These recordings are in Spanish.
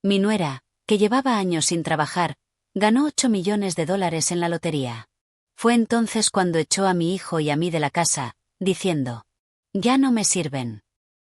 Mi nuera, que llevaba años sin trabajar, ganó $8 millones en la lotería. Fue entonces cuando echó a mi hijo y a mí de la casa, diciendo: «Ya no me sirven.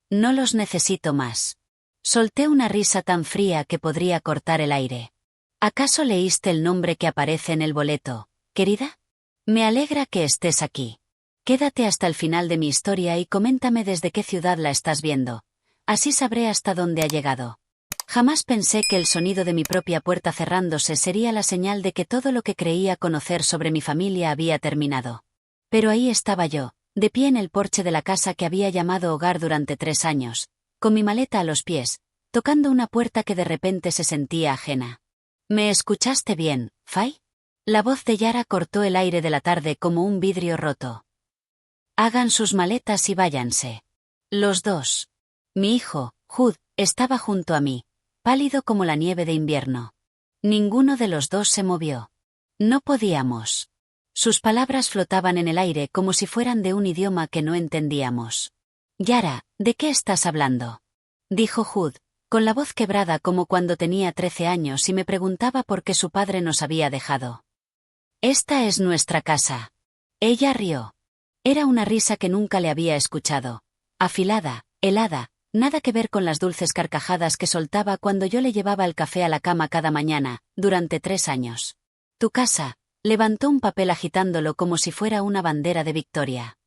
No los necesito más». Solté una risa tan fría que podría cortar el aire. «¿Acaso leíste el nombre que aparece en el boleto, querida? Me alegra que estés aquí. Quédate hasta el final de mi historia y coméntame desde qué ciudad la estás viendo. Así sabré hasta dónde ha llegado». Jamás pensé que el sonido de mi propia puerta cerrándose sería la señal de que todo lo que creía conocer sobre mi familia había terminado. Pero ahí estaba yo, de pie en el porche de la casa que había llamado hogar durante 3 años, con mi maleta a los pies, tocando una puerta que de repente se sentía ajena. «¿Me escuchaste bien, Fay?». La voz de Yara cortó el aire de la tarde como un vidrio roto. «Hagan sus maletas y váyanse. Los dos». Mi hijo, Jude, estaba junto a mí, pálido como la nieve de invierno. Ninguno de los dos se movió. No podíamos. Sus palabras flotaban en el aire como si fueran de un idioma que no entendíamos. «Yara, ¿de qué estás hablando?», dijo Jude, con la voz quebrada como cuando tenía 13 años y me preguntaba por qué su padre nos había dejado. «Esta es nuestra casa». Ella rió. Era una risa que nunca le había escuchado. Afilada, helada, nada que ver con las dulces carcajadas que soltaba cuando yo le llevaba el café a la cama cada mañana, durante 3 años. «Tu casa», levantó un papel agitándolo como si fuera una bandera de victoria.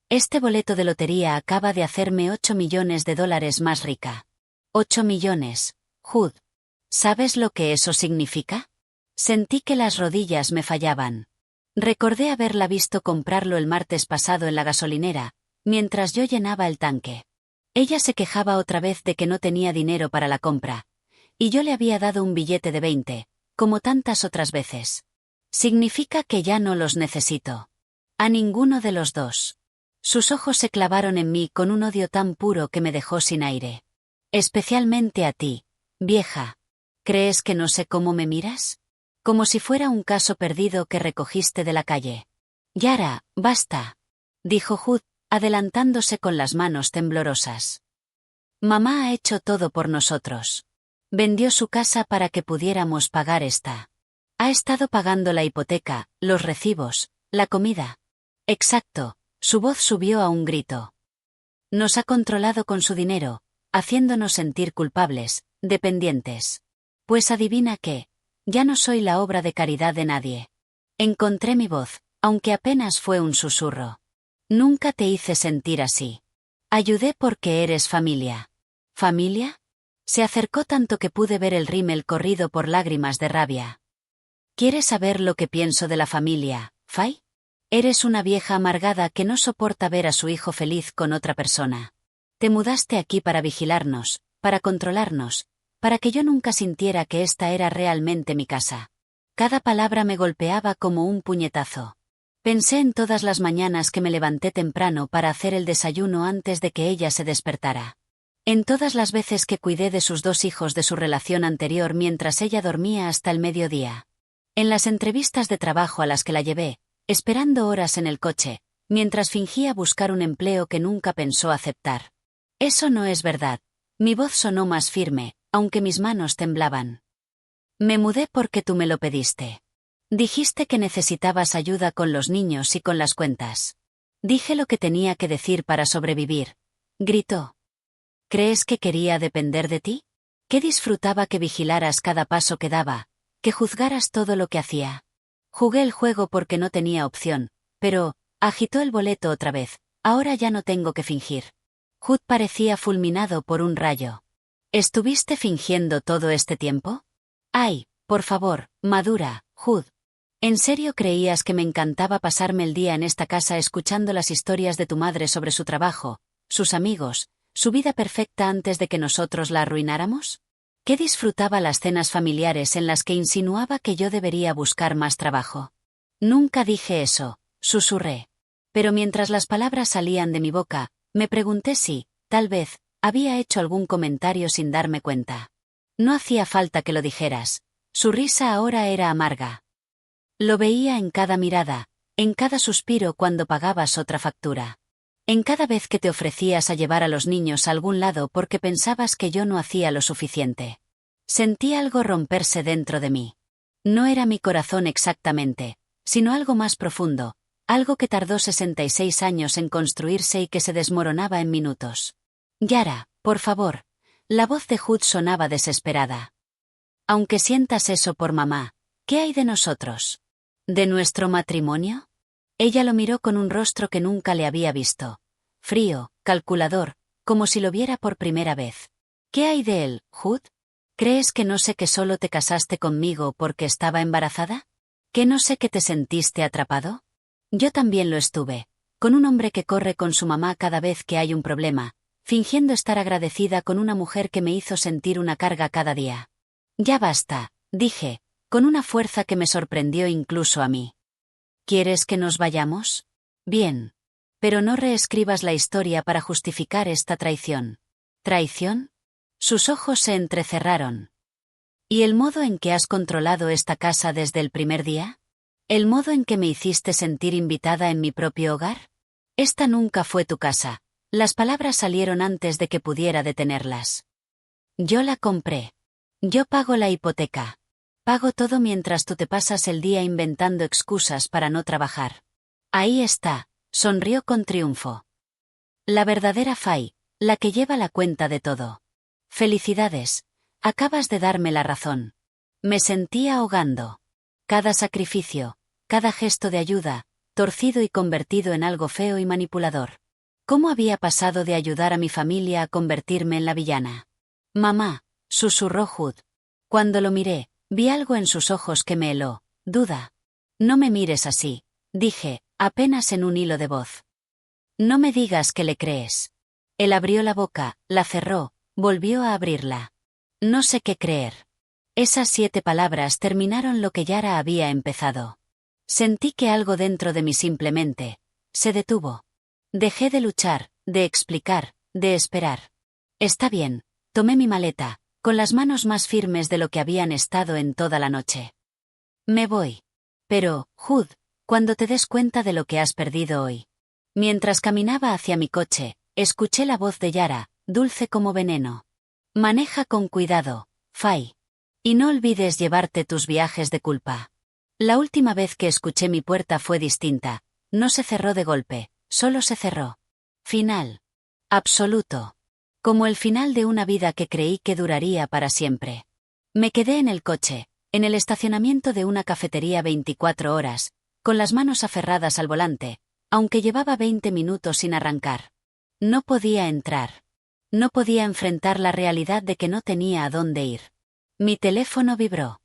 «Este boleto de lotería acaba de hacerme $8 millones más rica». «8 millones, Jude. ¿Sabes lo que eso significa?». Sentí que las rodillas me fallaban. Recordé haberla visto comprarlo el martes pasado en la gasolinera, mientras yo llenaba el tanque. Ella se quejaba otra vez de que no tenía dinero para la compra, y yo le había dado un billete de 20, como tantas otras veces. «Significa que ya no los necesito. A ninguno de los dos». Sus ojos se clavaron en mí con un odio tan puro que me dejó sin aire. «Especialmente a ti, vieja. ¿Crees que no sé cómo me miras? Como si fuera un caso perdido que recogiste de la calle». «Yara, basta», dijo Jude, adelantándose con las manos temblorosas. «Mamá ha hecho todo por nosotros. Vendió su casa para que pudiéramos pagar esta. Ha estado pagando la hipoteca, los recibos, la comida». «Exacto», su voz subió a un grito. «Nos ha controlado con su dinero, haciéndonos sentir culpables, dependientes. Pues adivina qué, ya no soy la obra de caridad de nadie». Encontré mi voz, aunque apenas fue un susurro. «Nunca te hice sentir así. Ayudé porque eres familia». «¿Familia?». Se acercó tanto que pude ver el rímel corrido por lágrimas de rabia. «¿Quieres saber lo que pienso de la familia, Fay? Eres una vieja amargada que no soporta ver a su hijo feliz con otra persona. Te mudaste aquí para vigilarnos, para controlarnos, para que yo nunca sintiera que esta era realmente mi casa». Cada palabra me golpeaba como un puñetazo. Pensé en todas las mañanas que me levanté temprano para hacer el desayuno antes de que ella se despertara. En todas las veces que cuidé de sus 2 hijos de su relación anterior mientras ella dormía hasta el mediodía. En las entrevistas de trabajo a las que la llevé, esperando horas en el coche, mientras fingía buscar un empleo que nunca pensó aceptar. «Eso no es verdad». Mi voz sonó más firme, aunque mis manos temblaban. «Me mudé porque tú me lo pediste. Dijiste que necesitabas ayuda con los niños y con las cuentas. Dije lo que tenía que decir para sobrevivir», gritó. «¿Crees que quería depender de ti? ¿Que disfrutaba que vigilaras cada paso que daba, que juzgaras todo lo que hacía? Jugué el juego porque no tenía opción, pero», agitó el boleto otra vez, «ahora ya no tengo que fingir». Jude parecía fulminado por un rayo. «¿Estuviste fingiendo todo este tiempo? Ay, por favor, madura, Jude. ¿En serio creías que me encantaba pasarme el día en esta casa escuchando las historias de tu madre sobre su trabajo, sus amigos, su vida perfecta antes de que nosotros la arruináramos? ¿Qué disfrutaba las cenas familiares en las que insinuaba que yo debería buscar más trabajo? Nunca dije eso», susurré. Pero mientras las palabras salían de mi boca, me pregunté si, tal vez, había hecho algún comentario sin darme cuenta. «No hacía falta que lo dijeras». Su risa ahora era amarga. Lo veía en cada mirada, en cada suspiro cuando pagabas otra factura. En cada vez que te ofrecías a llevar a los niños a algún lado porque pensabas que yo no hacía lo suficiente. Sentí algo romperse dentro de mí. No era mi corazón exactamente, sino algo más profundo, algo que tardó 66 años en construirse y que se desmoronaba en minutos. Yara, por favor. La voz de Hood sonaba desesperada. Aunque sientas eso por mamá, ¿qué hay de nosotros? ¿De nuestro matrimonio? Ella lo miró con un rostro que nunca le había visto. Frío, calculador, como si lo viera por primera vez. ¿Qué hay de él, Hood? ¿Crees que no sé que solo te casaste conmigo porque estaba embarazada? ¿Que no sé que te sentiste atrapado? Yo también lo estuve, con un hombre que corre con su mamá cada vez que hay un problema, fingiendo estar agradecida con una mujer que me hizo sentir una carga cada día. Ya basta, dije, con una fuerza que me sorprendió incluso a mí. ¿Quieres que nos vayamos? Bien. Pero no reescribas la historia para justificar esta traición. ¿Traición? Sus ojos se entrecerraron. ¿Y el modo en que has controlado esta casa desde el primer día? ¿El modo en que me hiciste sentir invitada en mi propio hogar? Esta nunca fue tu casa. Las palabras salieron antes de que pudiera detenerlas. Yo la compré. Yo pago la hipoteca. Pago todo mientras tú te pasas el día inventando excusas para no trabajar. Ahí está, sonrió con triunfo. La verdadera Fay, la que lleva la cuenta de todo. Felicidades, acabas de darme la razón. Me sentí ahogando. Cada sacrificio, cada gesto de ayuda, torcido y convertido en algo feo y manipulador. ¿Cómo había pasado de ayudar a mi familia a convertirme en la villana? Mamá, susurró Hood. Cuando lo miré, vi algo en sus ojos que me heló, duda. No me mires así, dije, apenas en un hilo de voz. No me digas que le crees. Él abrió la boca, la cerró, volvió a abrirla. No sé qué creer. Esas 7 palabras terminaron lo que Yara había empezado. Sentí que algo dentro de mí simplemente se detuvo. Dejé de luchar, de explicar, de esperar. Está bien, tomé mi maleta, con las manos más firmes de lo que habían estado en toda la noche. Me voy. Pero, Hood, cuando te des cuenta de lo que has perdido hoy. Mientras caminaba hacia mi coche, escuché la voz de Yara, dulce como veneno. Maneja con cuidado, Fay. Y no olvides llevarte tus viajes de culpa. La última vez que escuché mi puerta fue distinta, no se cerró de golpe, solo se cerró. Final. Absoluto. Como el final de una vida que creí que duraría para siempre. Me quedé en el coche, en el estacionamiento de una cafetería 24 horas, con las manos aferradas al volante, aunque llevaba 20 minutos sin arrancar. No podía entrar. No podía enfrentar la realidad de que no tenía a dónde ir. Mi teléfono vibró.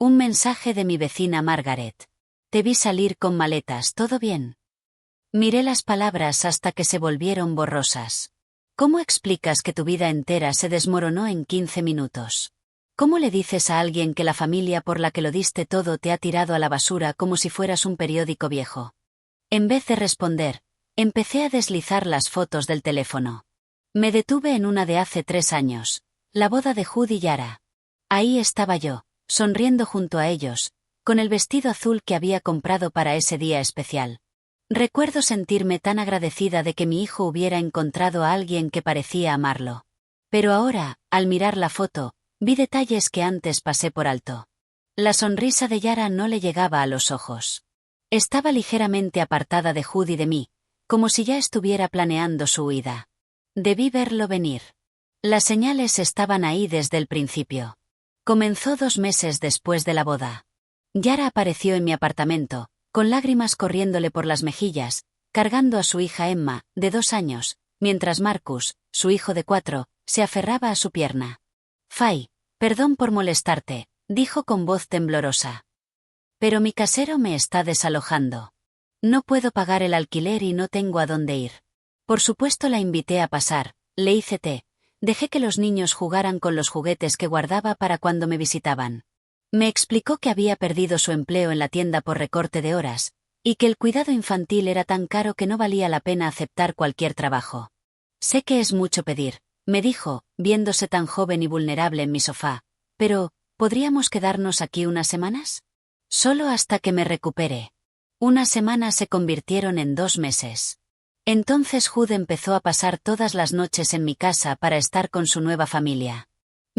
Un mensaje de mi vecina Margaret. Te vi salir con maletas, ¿todo bien? Miré las palabras hasta que se volvieron borrosas. ¿Cómo explicas que tu vida entera se desmoronó en 15 minutos? ¿Cómo le dices a alguien que la familia por la que lo diste todo te ha tirado a la basura como si fueras un periódico viejo? En vez de responder, empecé a deslizar las fotos del teléfono. Me detuve en una de hace 3 años, la boda de Hood y Yara. Ahí estaba yo, sonriendo junto a ellos, con el vestido azul que había comprado para ese día especial. Recuerdo sentirme tan agradecida de que mi hijo hubiera encontrado a alguien que parecía amarlo. Pero ahora, al mirar la foto, vi detalles que antes pasé por alto. La sonrisa de Yara no le llegaba a los ojos. Estaba ligeramente apartada de Hood y de mí, como si ya estuviera planeando su huida. Debí verlo venir. Las señales estaban ahí desde el principio. Comenzó 2 meses después de la boda. Yara apareció en mi apartamento, con lágrimas corriéndole por las mejillas, cargando a su hija Emma, de 2 años, mientras Marcus, su hijo de 4, se aferraba a su pierna. Fay, perdón por molestarte, dijo con voz temblorosa. Pero mi casero me está desalojando. No puedo pagar el alquiler y no tengo a dónde ir. Por supuesto la invité a pasar, le hice té, dejé que los niños jugaran con los juguetes que guardaba para cuando me visitaban. Me explicó que había perdido su empleo en la tienda por recorte de horas, y que el cuidado infantil era tan caro que no valía la pena aceptar cualquier trabajo. Sé que es mucho pedir, me dijo, viéndose tan joven y vulnerable en mi sofá, pero, ¿podríamos quedarnos aquí unas semanas? Solo hasta que me recupere. Unas semanas se convirtieron en 2 meses. Entonces Hood empezó a pasar todas las noches en mi casa para estar con su nueva familia.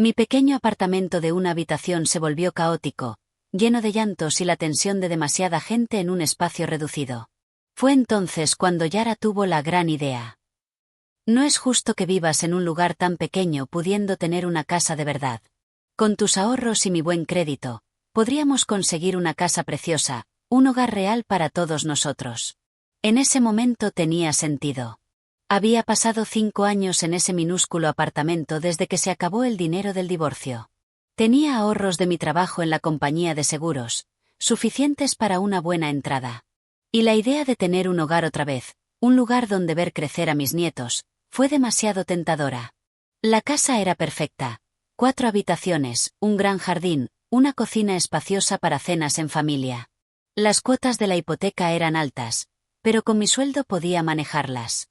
Mi pequeño apartamento de una habitación se volvió caótico, lleno de llantos y la tensión de demasiada gente en un espacio reducido. Fue entonces cuando Yara tuvo la gran idea. No es justo que vivas en un lugar tan pequeño pudiendo tener una casa de verdad. Con tus ahorros y mi buen crédito, podríamos conseguir una casa preciosa, un hogar real para todos nosotros. En ese momento tenía sentido. Había pasado 5 años en ese minúsculo apartamento desde que se acabó el dinero del divorcio. Tenía ahorros de mi trabajo en la compañía de seguros, suficientes para una buena entrada. Y la idea de tener un hogar otra vez, un lugar donde ver crecer a mis nietos, fue demasiado tentadora. La casa era perfecta. 4 habitaciones, un gran jardín, una cocina espaciosa para cenas en familia. Las cuotas de la hipoteca eran altas, pero con mi sueldo podía manejarlas.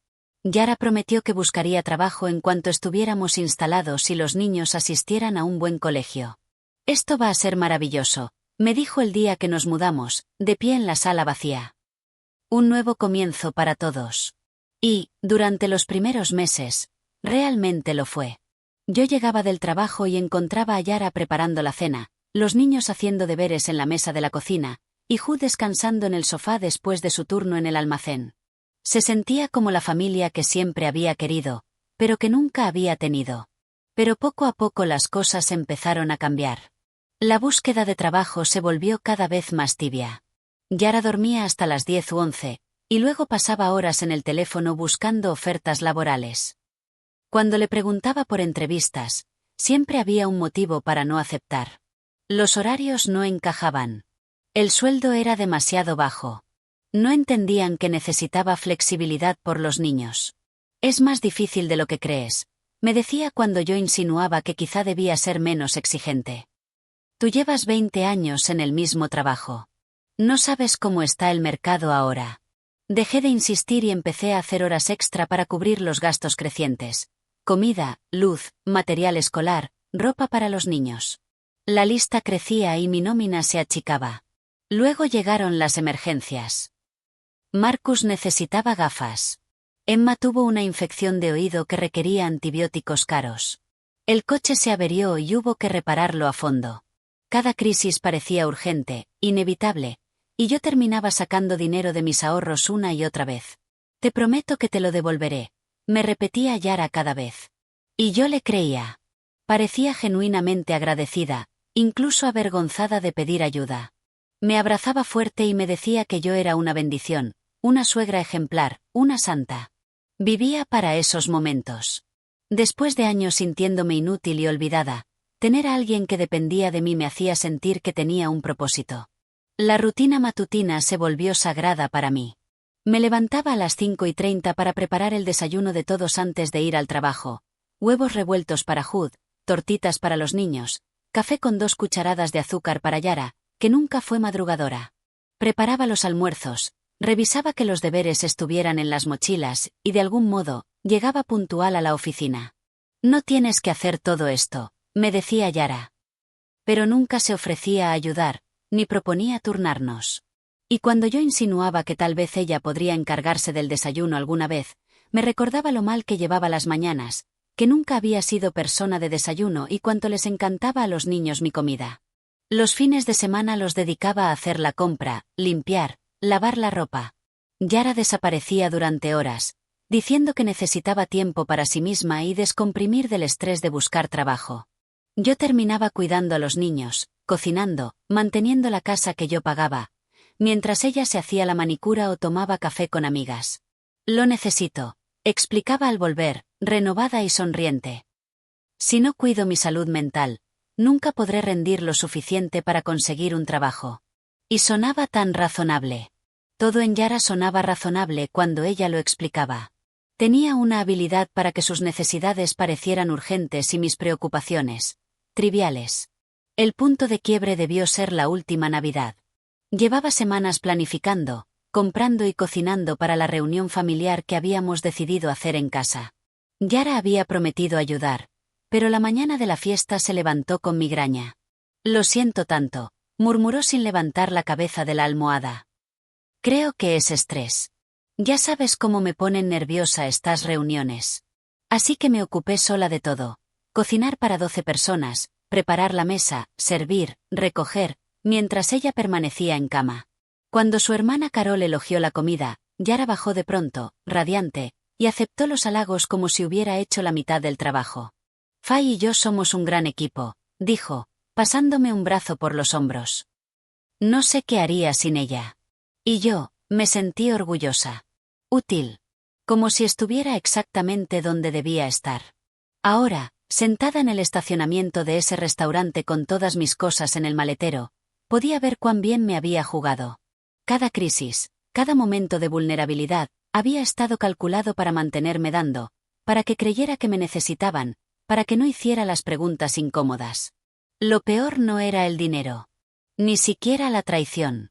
Yara prometió que buscaría trabajo en cuanto estuviéramos instalados y los niños asistieran a un buen colegio. Esto va a ser maravilloso, me dijo el día que nos mudamos, de pie en la sala vacía. Un nuevo comienzo para todos. Y, durante los primeros meses, realmente lo fue. Yo llegaba del trabajo y encontraba a Yara preparando la cena, los niños haciendo deberes en la mesa de la cocina, y Ju descansando en el sofá después de su turno en el almacén. Se sentía como la familia que siempre había querido, pero que nunca había tenido. Pero poco a poco las cosas empezaron a cambiar. La búsqueda de trabajo se volvió cada vez más tibia. Yara dormía hasta las 10 u 11, y luego pasaba horas en el teléfono buscando ofertas laborales. Cuando le preguntaba por entrevistas, siempre había un motivo para no aceptar. Los horarios no encajaban. El sueldo era demasiado bajo. No entendían que necesitaba flexibilidad por los niños. Es más difícil de lo que crees, me decía cuando yo insinuaba que quizá debía ser menos exigente. Tú llevas 20 años en el mismo trabajo. No sabes cómo está el mercado ahora. Dejé de insistir y empecé a hacer horas extra para cubrir los gastos crecientes. Comida, luz, material escolar, ropa para los niños. La lista crecía y mi nómina se achicaba. Luego llegaron las emergencias. Marcus necesitaba gafas. Emma tuvo una infección de oído que requería antibióticos caros. El coche se averió y hubo que repararlo a fondo. Cada crisis parecía urgente, inevitable, y yo terminaba sacando dinero de mis ahorros una y otra vez. Te prometo que te lo devolveré, me repetía Yara cada vez. Y yo le creía. Parecía genuinamente agradecida, incluso avergonzada de pedir ayuda. Me abrazaba fuerte y me decía que yo era una bendición, una suegra ejemplar, una santa. Vivía para esos momentos. Después de años sintiéndome inútil y olvidada, tener a alguien que dependía de mí me hacía sentir que tenía un propósito. La rutina matutina se volvió sagrada para mí. Me levantaba a las 5:30 para preparar el desayuno de todos antes de ir al trabajo. Huevos revueltos para Jud, tortitas para los niños, café con 2 cucharadas de azúcar para Yara, que nunca fue madrugadora. Preparaba los almuerzos, revisaba que los deberes estuvieran en las mochilas, y de algún modo, llegaba puntual a la oficina. No tienes que hacer todo esto, me decía Yara. Pero nunca se ofrecía a ayudar, ni proponía turnarnos. Y cuando yo insinuaba que tal vez ella podría encargarse del desayuno alguna vez, me recordaba lo mal que llevaba las mañanas, que nunca había sido persona de desayuno y cuánto les encantaba a los niños mi comida. Los fines de semana los dedicaba a hacer la compra, limpiar, lavar la ropa. Yara desaparecía durante horas, diciendo que necesitaba tiempo para sí misma y descomprimir del estrés de buscar trabajo. Yo terminaba cuidando a los niños, cocinando, manteniendo la casa que yo pagaba, mientras ella se hacía la manicura o tomaba café con amigas. Lo necesito, explicaba al volver, renovada y sonriente. Si no cuido mi salud mental, nunca podré rendir lo suficiente para conseguir un trabajo. Y sonaba tan razonable. Todo en Yara sonaba razonable cuando ella lo explicaba. Tenía una habilidad para que sus necesidades parecieran urgentes y mis preocupaciones, triviales. El punto de quiebre debió ser la última Navidad. Llevaba semanas planificando, comprando y cocinando para la reunión familiar que habíamos decidido hacer en casa. Yara había prometido ayudar, pero la mañana de la fiesta se levantó con migraña. Lo siento tanto, murmuró sin levantar la cabeza de la almohada. Creo que es estrés. Ya sabes cómo me ponen nerviosa estas reuniones. Así que me ocupé sola de todo. cocinar para 12 personas, preparar la mesa, servir, recoger, mientras ella permanecía en cama. Cuando su hermana Carol elogió la comida, Yara bajó de pronto, radiante, y aceptó los halagos como si hubiera hecho la mitad del trabajo. Fay y yo somos un gran equipo, dijo, pasándome un brazo por los hombros. No sé qué haría sin ella. Y yo, me sentí orgullosa. Útil. Como si estuviera exactamente donde debía estar. Ahora, sentada en el estacionamiento de ese restaurante con todas mis cosas en el maletero, podía ver cuán bien me había jugado. Cada crisis, cada momento de vulnerabilidad, había estado calculado para mantenerme dando, para que creyera que me necesitaban, para que no hiciera las preguntas incómodas. Lo peor no era el dinero. Ni siquiera la traición.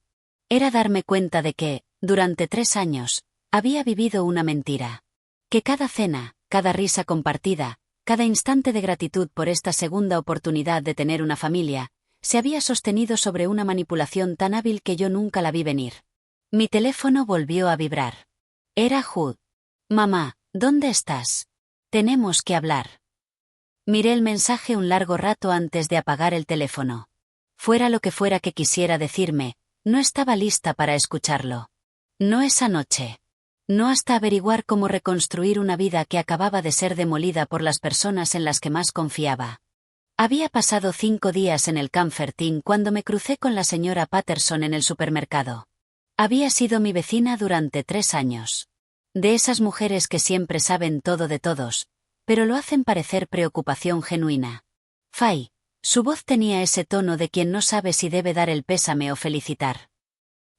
Era darme cuenta de que, durante 3 años, había vivido una mentira. Que cada cena, cada risa compartida, cada instante de gratitud por esta segunda oportunidad de tener una familia, se había sostenido sobre una manipulación tan hábil que yo nunca la vi venir. Mi teléfono volvió a vibrar. Era Jude. Mamá, ¿dónde estás? Tenemos que hablar. Miré el mensaje un largo rato antes de apagar el teléfono. Fuera lo que fuera que quisiera decirme, no estaba lista para escucharlo. No esa noche. No hasta averiguar cómo reconstruir una vida que acababa de ser demolida por las personas en las que más confiaba. Había pasado 5 días en el Comfort Inn cuando me crucé con la señora Patterson en el supermercado. Había sido mi vecina durante 3 años. De esas mujeres que siempre saben todo de todos, pero lo hacen parecer preocupación genuina. Fay, su voz tenía ese tono de quien no sabe si debe dar el pésame o felicitar.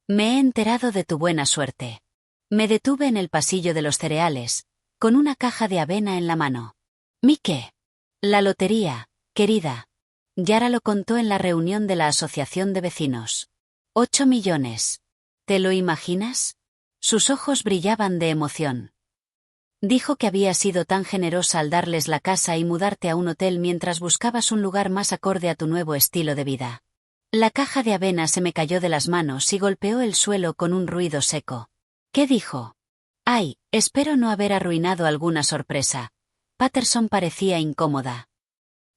Me he enterado de tu buena suerte. Me detuve en el pasillo de los cereales, con una caja de avena en la mano. ¿Mi qué? La lotería, querida. Yara lo contó en la reunión de la asociación de vecinos. 8 millones. ¿Te lo imaginas? Sus ojos brillaban de emoción. Dijo que había sido tan generosa al darles la casa y mudarte a un hotel mientras buscabas un lugar más acorde a tu nuevo estilo de vida. La caja de avena se me cayó de las manos y golpeó el suelo con un ruido seco. ¿Qué dijo? Ay, espero no haber arruinado alguna sorpresa. Patterson parecía incómoda.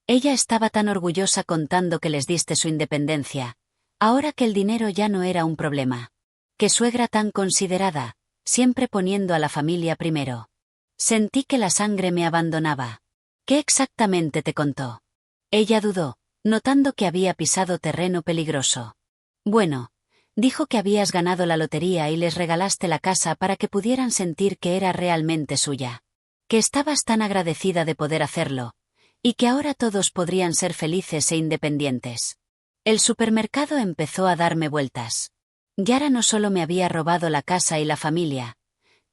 Ella estaba tan orgullosa contando que les diste su independencia, ahora que el dinero ya no era un problema. Qué suegra tan considerada, siempre poniendo a la familia primero. Sentí que la sangre me abandonaba. ¿Qué exactamente te contó? Ella dudó, notando que había pisado terreno peligroso. Bueno, dijo que habías ganado la lotería y les regalaste la casa para que pudieran sentir que era realmente suya. Que estabas tan agradecida de poder hacerlo, y que ahora todos podrían ser felices e independientes. El supermercado empezó a darme vueltas. Yara no solo me había robado la casa y la familia,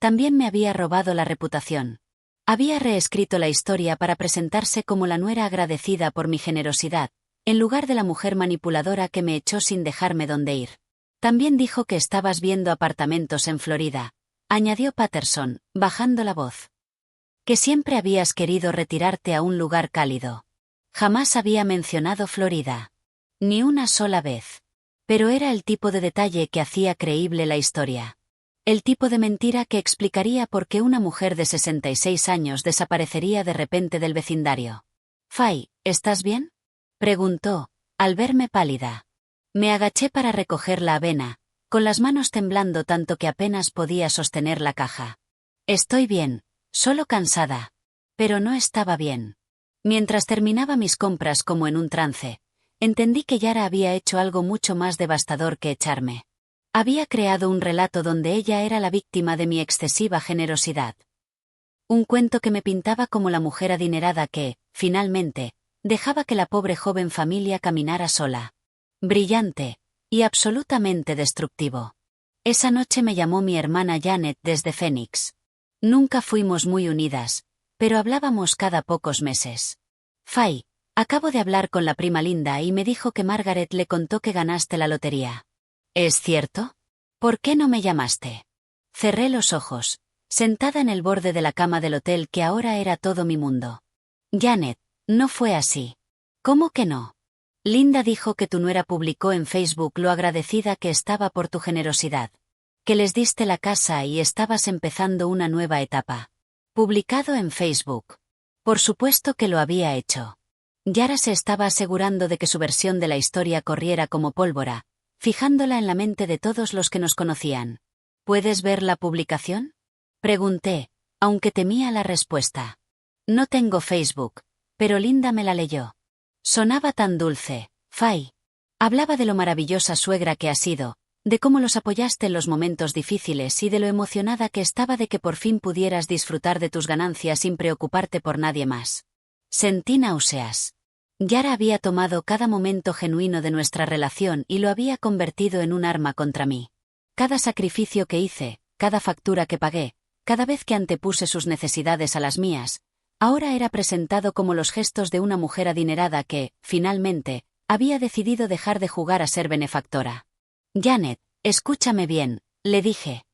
también me había robado la reputación. Había reescrito la historia para presentarse como la nuera agradecida por mi generosidad, en lugar de la mujer manipuladora que me echó sin dejarme dónde ir. También dijo que estabas viendo apartamentos en Florida, añadió Patterson, bajando la voz. Que siempre habías querido retirarte a un lugar cálido. Jamás había mencionado Florida. Ni una sola vez. Pero era el tipo de detalle que hacía creíble la historia. El tipo de mentira que explicaría por qué una mujer de 66 años desaparecería de repente del vecindario. Fay, ¿estás bien? Preguntó, al verme pálida. Me agaché para recoger la avena, con las manos temblando tanto que apenas podía sostener la caja. Estoy bien, solo cansada. Pero no estaba bien. Mientras terminaba mis compras como en un trance, entendí que Yara había hecho algo mucho más devastador que echarme. Había creado un relato donde ella era la víctima de mi excesiva generosidad. Un cuento que me pintaba como la mujer adinerada que, finalmente, dejaba que la pobre joven familia caminara sola. Brillante, y absolutamente destructivo. Esa noche me llamó mi hermana Janet desde Phoenix. Nunca fuimos muy unidas, pero hablábamos cada pocos meses. Fay, acabo de hablar con la prima Linda y me dijo que Margaret le contó que ganaste la lotería. ¿Es cierto? ¿Por qué no me llamaste? Cerré los ojos, sentada en el borde de la cama del hotel que ahora era todo mi mundo. Janet, no fue así. ¿Cómo que no? Linda dijo que tu nuera publicó en Facebook lo agradecida que estaba por tu generosidad. Que les diste la casa y estabas empezando una nueva etapa. Publicado en Facebook. Por supuesto que lo había hecho. Yara se estaba asegurando de que su versión de la historia corriera como pólvora, fijándola en la mente de todos los que nos conocían. ¿Puedes ver la publicación? Pregunté, aunque temía la respuesta. No tengo Facebook, pero Linda me la leyó. Sonaba tan dulce. Fay. Hablaba de lo maravillosa suegra que has sido, de cómo los apoyaste en los momentos difíciles y de lo emocionada que estaba de que por fin pudieras disfrutar de tus ganancias sin preocuparte por nadie más. Sentí náuseas. Yara había tomado cada momento genuino de nuestra relación y lo había convertido en un arma contra mí. Cada sacrificio que hice, cada factura que pagué, cada vez que antepuse sus necesidades a las mías, ahora era presentado como los gestos de una mujer adinerada que, finalmente, había decidido dejar de jugar a ser benefactora. Janet, escúchame bien, le dije.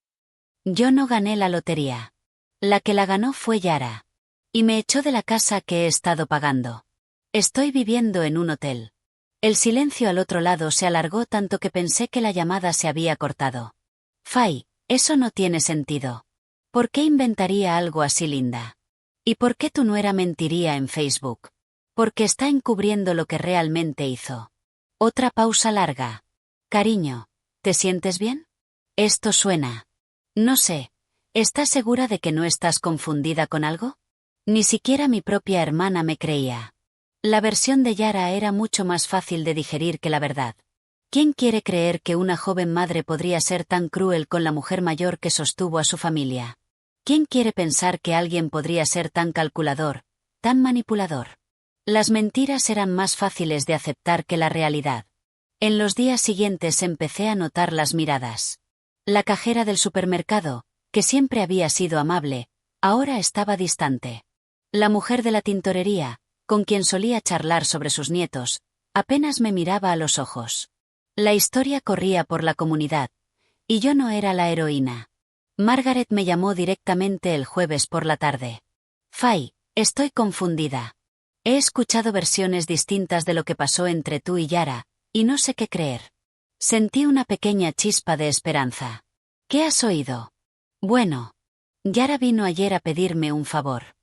Yo no gané la lotería. La que la ganó fue Yara. Y me echó de la casa que he estado pagando. Estoy viviendo en un hotel. El silencio al otro lado se alargó tanto que pensé que la llamada se había cortado. Fay, eso no tiene sentido. ¿Por qué inventaría algo así, Linda? ¿Y por qué tu nuera mentiría en Facebook? Porque está encubriendo lo que realmente hizo. Otra pausa larga. Cariño, ¿te sientes bien? Esto suena. No sé, ¿estás segura de que no estás confundida con algo? Ni siquiera mi propia hermana me creía. La versión de Yara era mucho más fácil de digerir que la verdad. ¿Quién quiere creer que una joven madre podría ser tan cruel con la mujer mayor que sostuvo a su familia? ¿Quién quiere pensar que alguien podría ser tan calculador, tan manipulador? Las mentiras eran más fáciles de aceptar que la realidad. En los días siguientes empecé a notar las miradas. La cajera del supermercado, que siempre había sido amable, ahora estaba distante. La mujer de la tintorería, con quien solía charlar sobre sus nietos, apenas me miraba a los ojos. La historia corría por la comunidad, y yo no era la heroína. Margaret me llamó directamente el jueves por la tarde. Fay, estoy confundida. He escuchado versiones distintas de lo que pasó entre tú y Yara, y no sé qué creer. Sentí una pequeña chispa de esperanza. ¿Qué has oído? Bueno. Yara vino ayer a pedirme un favor.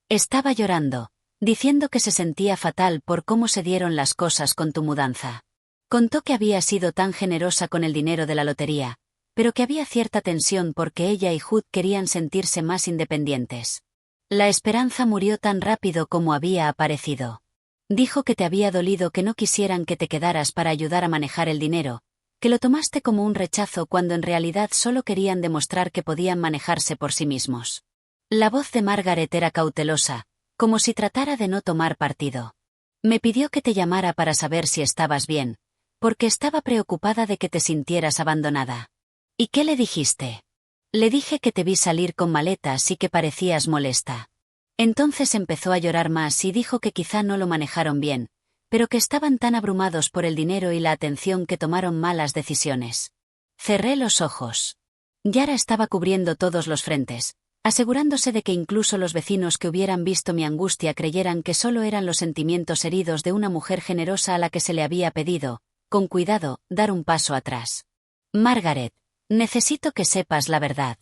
Estaba llorando, diciendo que se sentía fatal por cómo se dieron las cosas con tu mudanza. Contó que había sido tan generosa con el dinero de la lotería, pero que había cierta tensión porque ella y Hood querían sentirse más independientes. La esperanza murió tan rápido como había aparecido. Dijo que te había dolido que no quisieran que te quedaras para ayudar a manejar el dinero, que lo tomaste como un rechazo cuando en realidad solo querían demostrar que podían manejarse por sí mismos. La voz de Margaret era cautelosa, como si tratara de no tomar partido. Me pidió que te llamara para saber si estabas bien, porque estaba preocupada de que te sintieras abandonada. ¿Y qué le dijiste? Le dije que te vi salir con maletas y que parecías molesta. Entonces empezó a llorar más y dijo que quizá no lo manejaron bien, pero que estaban tan abrumados por el dinero y la atención que tomaron malas decisiones. Cerré los ojos. Yara estaba cubriendo todos los frentes, asegurándose de que incluso los vecinos que hubieran visto mi angustia creyeran que solo eran los sentimientos heridos de una mujer generosa a la que se le había pedido, con cuidado, dar un paso atrás. Margaret, necesito que sepas la verdad.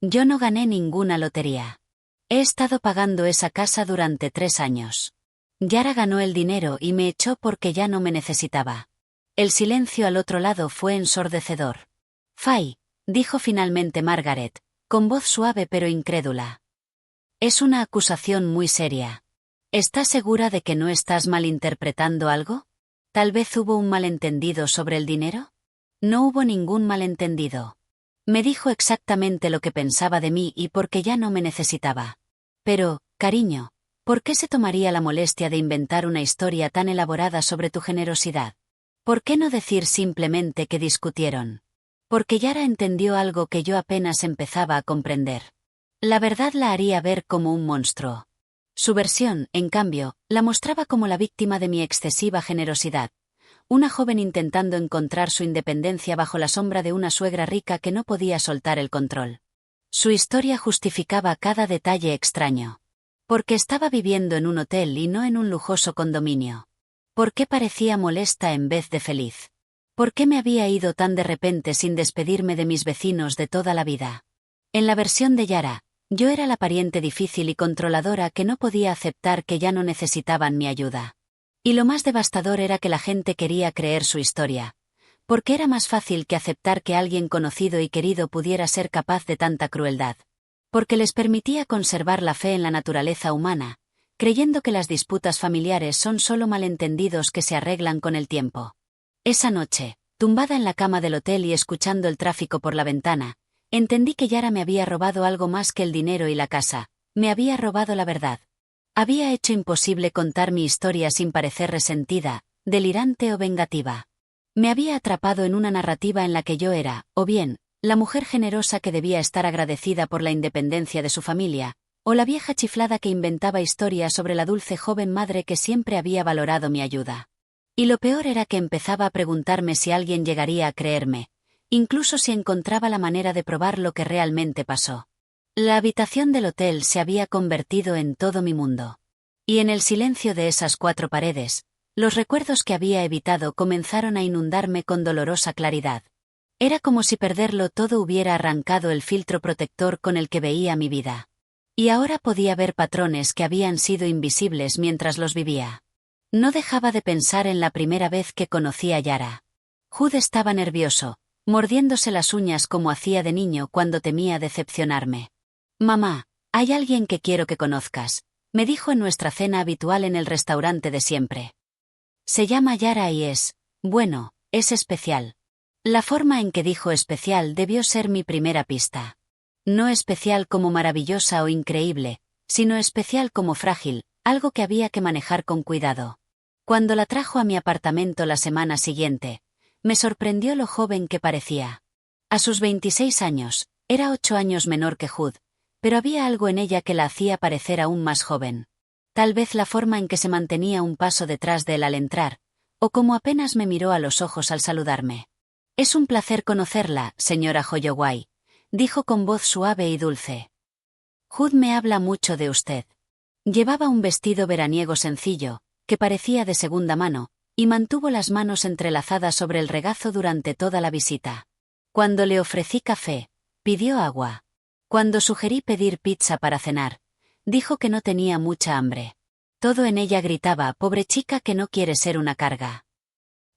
Yo no gané ninguna lotería. He estado pagando esa casa durante 3 años. Yara ganó el dinero y me echó porque ya no me necesitaba. El silencio al otro lado fue ensordecedor. Fay, dijo finalmente Margaret, con voz suave pero incrédula. Es una acusación muy seria. ¿Estás segura de que no estás malinterpretando algo? ¿Tal vez hubo un malentendido sobre el dinero? No hubo ningún malentendido. Me dijo exactamente lo que pensaba de mí y porque ya no me necesitaba. Pero, cariño, ¿por qué se tomaría la molestia de inventar una historia tan elaborada sobre tu generosidad? ¿Por qué no decir simplemente que discutieron? Porque Yara entendió algo que yo apenas empezaba a comprender. La verdad la haría ver como un monstruo. Su versión, en cambio, la mostraba como la víctima de mi excesiva generosidad. Una joven intentando encontrar su independencia bajo la sombra de una suegra rica que no podía soltar el control. Su historia justificaba cada detalle extraño. ¿Por qué estaba viviendo en un hotel y no en un lujoso condominio? ¿Por qué parecía molesta en vez de feliz? ¿Por qué me había ido tan de repente sin despedirme de mis vecinos de toda la vida? En la versión de Yara, Yo era la pariente difícil y controladora que no podía aceptar que ya no necesitaban mi ayuda. Y lo más devastador era que la gente quería creer su historia. Porque era más fácil que aceptar que alguien conocido y querido pudiera ser capaz de tanta crueldad. Porque les permitía conservar la fe en la naturaleza humana, creyendo que las disputas familiares son solo malentendidos que se arreglan con el tiempo. Esa noche, tumbada en la cama del hotel y escuchando el tráfico por la ventana, entendí que Yara me había robado algo más que el dinero y la casa, me había robado la verdad. Había hecho imposible contar mi historia sin parecer resentida, delirante o vengativa. Me había atrapado en una narrativa en la que yo era, o bien, la mujer generosa que debía estar agradecida por la independencia de su familia, o la vieja chiflada que inventaba historias sobre la dulce joven madre que siempre había valorado mi ayuda. Y lo peor era que empezaba a preguntarme si alguien llegaría a creerme, incluso si encontraba la manera de probar lo que realmente pasó. La habitación del hotel se había convertido en todo mi mundo. Y en el silencio de esas 4 paredes, los recuerdos que había evitado comenzaron a inundarme con dolorosa claridad. Era como si perderlo todo hubiera arrancado el filtro protector con el que veía mi vida. Y ahora podía ver patrones que habían sido invisibles mientras los vivía. No dejaba de pensar en la primera vez que conocí a Yara. Hood estaba nervioso, mordiéndose las uñas como hacía de niño cuando temía decepcionarme. «Mamá, hay alguien que quiero que conozcas», me dijo en nuestra cena habitual en el restaurante de siempre. Se llama Yara y bueno, es especial. La forma en que dijo especial debió ser mi primera pista. No especial como maravillosa o increíble, sino especial como frágil, algo que había que manejar con cuidado. Cuando la trajo a mi apartamento la semana siguiente, me sorprendió lo joven que parecía. A sus 26 años, era 8 años menor que Hood, pero había algo en ella que la hacía parecer aún más joven. Tal vez la forma en que se mantenía un paso detrás de él al entrar, o como apenas me miró a los ojos al saludarme. «Es un placer conocerla, señora Holloway», dijo con voz suave y dulce. «Hood me habla mucho de usted». Llevaba un vestido veraniego sencillo, que parecía de segunda mano, y mantuvo las manos entrelazadas sobre el regazo durante toda la visita. Cuando le ofrecí café, pidió agua. Cuando sugerí pedir pizza para cenar, dijo que no tenía mucha hambre. Todo en ella gritaba, pobre chica que no quiere ser una carga.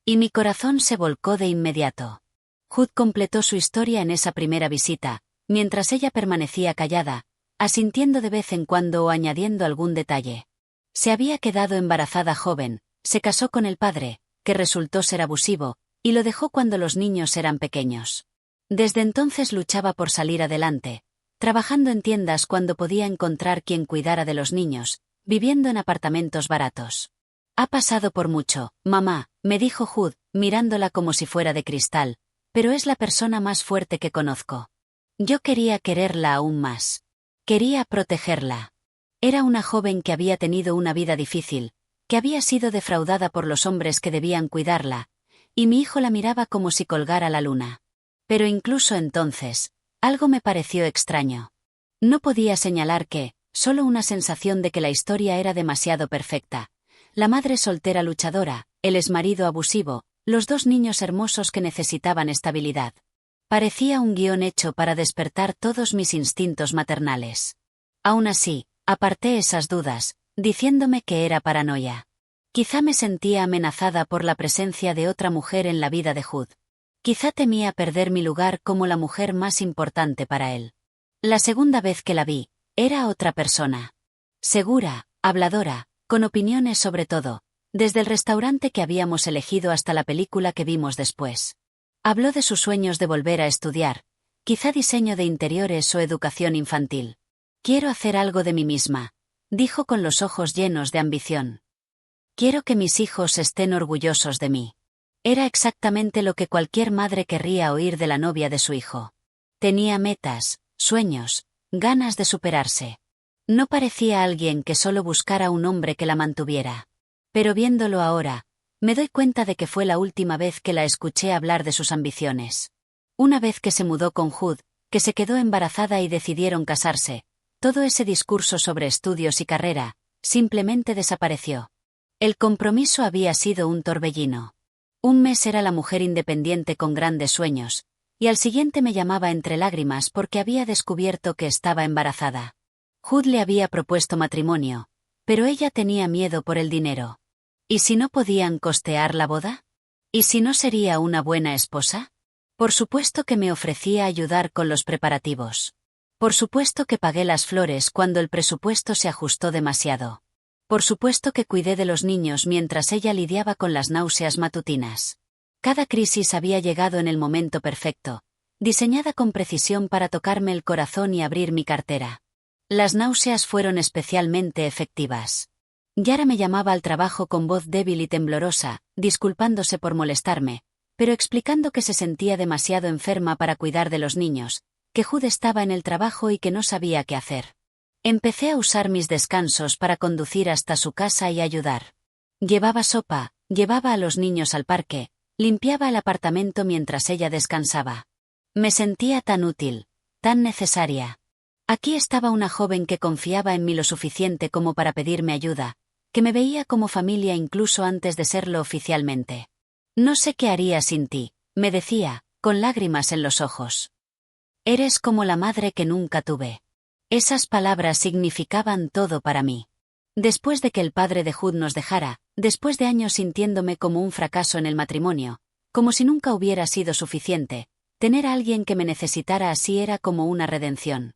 Y mi corazón se volcó de inmediato. Hood completó su historia en esa primera visita, mientras ella permanecía callada, asintiendo de vez en cuando o añadiendo algún detalle. Se había quedado embarazada joven, se casó con el padre, que resultó ser abusivo, y lo dejó cuando los niños eran pequeños. Desde entonces luchaba por salir adelante, trabajando en tiendas cuando podía encontrar quien cuidara de los niños, viviendo en apartamentos baratos. «Ha pasado por mucho, mamá», me dijo Hood, mirándola como si fuera de cristal, «pero es la persona más fuerte que conozco». Yo quería quererla aún más. Quería protegerla. Era una joven que había tenido una vida difícil, que había sido defraudada por los hombres que debían cuidarla, y mi hijo la miraba como si colgara la luna. Pero incluso entonces, algo me pareció extraño. No podía señalar que, solo una sensación de que la historia era demasiado perfecta. La madre soltera luchadora, el exmarido abusivo, los 2 niños hermosos que necesitaban estabilidad. Parecía un guión hecho para despertar todos mis instintos maternales. Aún así, aparté esas dudas, diciéndome que era paranoia. Quizá me sentía amenazada por la presencia de otra mujer en la vida de Hood. Quizá temía perder mi lugar como la mujer más importante para él. La segunda vez que la vi, era otra persona. Segura, habladora, con opiniones sobre todo, desde el restaurante que habíamos elegido hasta la película que vimos después. Habló de sus sueños de volver a estudiar, quizá diseño de interiores o educación infantil. «Quiero hacer algo de mí misma», dijo con los ojos llenos de ambición. «Quiero que mis hijos estén orgullosos de mí». Era exactamente lo que cualquier madre querría oír de la novia de su hijo. Tenía metas, sueños, ganas de superarse. No parecía alguien que solo buscara un hombre que la mantuviera. Pero viéndolo ahora, me doy cuenta de que fue la última vez que la escuché hablar de sus ambiciones. Una vez que se mudó con Hood, que se quedó embarazada y decidieron casarse, todo ese discurso sobre estudios y carrera, simplemente desapareció. El compromiso había sido un torbellino. Un mes era la mujer independiente con grandes sueños, y al siguiente me llamaba entre lágrimas porque había descubierto que estaba embarazada. Hood le había propuesto matrimonio, pero ella tenía miedo por el dinero. ¿Y si no podían costear la boda? ¿Y si no sería una buena esposa? Por supuesto que me ofrecía ayudar con los preparativos. Por supuesto que pagué las flores cuando el presupuesto se ajustó demasiado. Por supuesto que cuidé de los niños mientras ella lidiaba con las náuseas matutinas. Cada crisis había llegado en el momento perfecto, diseñada con precisión para tocarme el corazón y abrir mi cartera. Las náuseas fueron especialmente efectivas. Yara me llamaba al trabajo con voz débil y temblorosa, disculpándose por molestarme, pero explicando que se sentía demasiado enferma para cuidar de los niños, que Hood estaba en el trabajo y que no sabía qué hacer. Empecé a usar mis descansos para conducir hasta su casa y ayudar. Llevaba sopa, llevaba a los niños al parque, limpiaba el apartamento mientras ella descansaba. Me sentía tan útil, tan necesaria. Aquí estaba una joven que confiaba en mí lo suficiente como para pedirme ayuda, que me veía como familia incluso antes de serlo oficialmente. No sé qué haría sin ti, me decía, con lágrimas en los ojos. Eres como la madre que nunca tuve. Esas palabras significaban todo para mí. Después de que el padre de Hood nos dejara, después de años sintiéndome como un fracaso en el matrimonio, como si nunca hubiera sido suficiente, tener a alguien que me necesitara así era como una redención.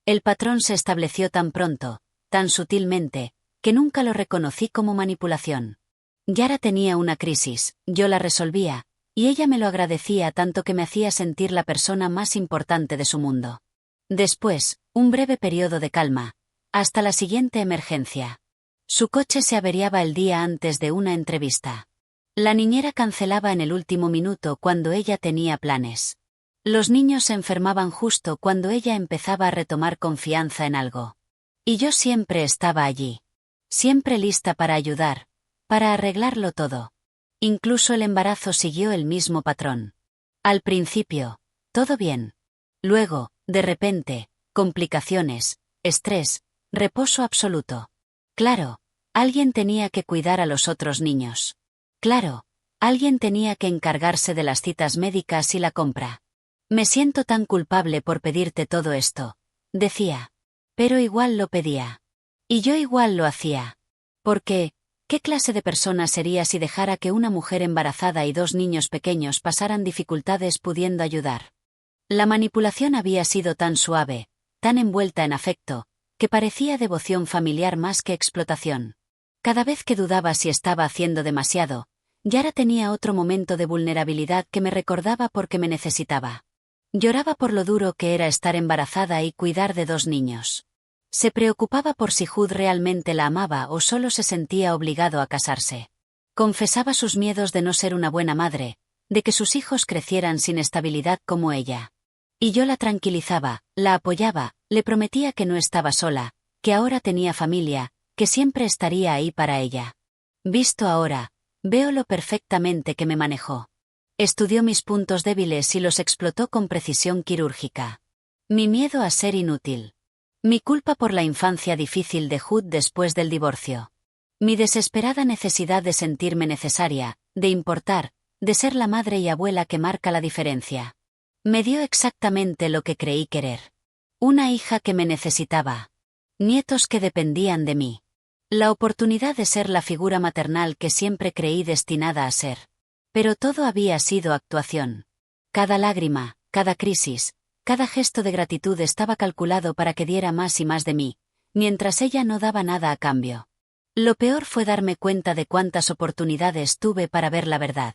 El patrón se estableció tan pronto, tan sutilmente, que nunca lo reconocí como manipulación. Yara tenía una crisis, yo la resolvía, y ella me lo agradecía tanto que me hacía sentir la persona más importante de su mundo. Después, un breve periodo de calma, hasta la siguiente emergencia. Su coche se averiaba el día antes de una entrevista. La niñera cancelaba en el último minuto cuando ella tenía planes. Los niños se enfermaban justo cuando ella empezaba a retomar confianza en algo. Y yo siempre estaba allí. Siempre lista para ayudar, para arreglarlo todo. Incluso el embarazo siguió el mismo patrón. Al principio, todo bien. Luego, de repente, complicaciones, estrés, reposo absoluto. Claro, alguien tenía que cuidar a los otros niños. Claro, alguien tenía que encargarse de las citas médicas y la compra. Me siento tan culpable por pedirte todo esto, decía. Pero igual lo pedía. Y yo igual lo hacía. Porque, ¿qué clase de persona sería si dejara que una mujer embarazada y 2 niños pequeños pasaran dificultades pudiendo ayudar? La manipulación había sido tan suave, tan envuelta en afecto, que parecía devoción familiar más que explotación. Cada vez que dudaba si estaba haciendo demasiado, Yara tenía otro momento de vulnerabilidad que me recordaba porque me necesitaba. Lloraba por lo duro que era estar embarazada y cuidar de 2 niños. Se preocupaba por si Hood realmente la amaba o solo se sentía obligado a casarse. Confesaba sus miedos de no ser una buena madre, de que sus hijos crecieran sin estabilidad como ella. Y yo la tranquilizaba, la apoyaba, le prometía que no estaba sola, que ahora tenía familia, que siempre estaría ahí para ella. Visto ahora, veo lo perfectamente que me manejó. Estudió mis puntos débiles y los explotó con precisión quirúrgica. Mi miedo a ser inútil. Mi culpa por la infancia difícil de Hood después del divorcio. Mi desesperada necesidad de sentirme necesaria, de importar, de ser la madre y abuela que marca la diferencia. Me dio exactamente lo que creí querer. Una hija que me necesitaba. Nietos que dependían de mí. La oportunidad de ser la figura maternal que siempre creí destinada a ser. Pero todo había sido actuación. Cada lágrima, cada crisis, cada gesto de gratitud estaba calculado para que diera más y más de mí, mientras ella no daba nada a cambio. Lo peor fue darme cuenta de cuántas oportunidades tuve para ver la verdad.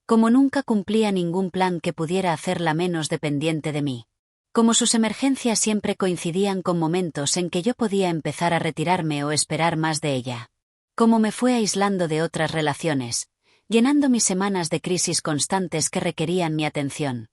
Como nunca cumplía ningún plan que pudiera hacerla menos dependiente de mí. Como sus emergencias siempre coincidían con momentos en que yo podía empezar a retirarme o esperar más de ella. Como me fue aislando de otras relaciones, llenando mis semanas de crisis constantes que requerían mi atención.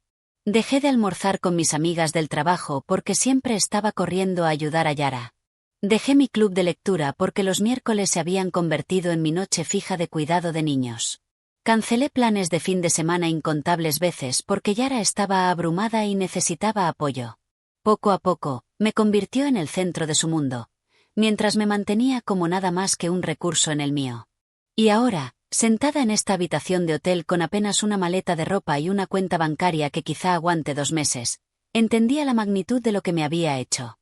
Dejé de almorzar con mis amigas del trabajo porque siempre estaba corriendo a ayudar a Yara. Dejé mi club de lectura porque los miércoles se habían convertido en mi noche fija de cuidado de niños. Cancelé planes de fin de semana incontables veces porque Yara estaba abrumada y necesitaba apoyo. Poco a poco, me convirtió en el centro de su mundo, mientras me mantenía como nada más que un recurso en el mío. Y ahora, Sentada en esta habitación de hotel con apenas una maleta de ropa y una cuenta bancaria que quizá aguante 2 meses, entendía la magnitud de lo que me había hecho.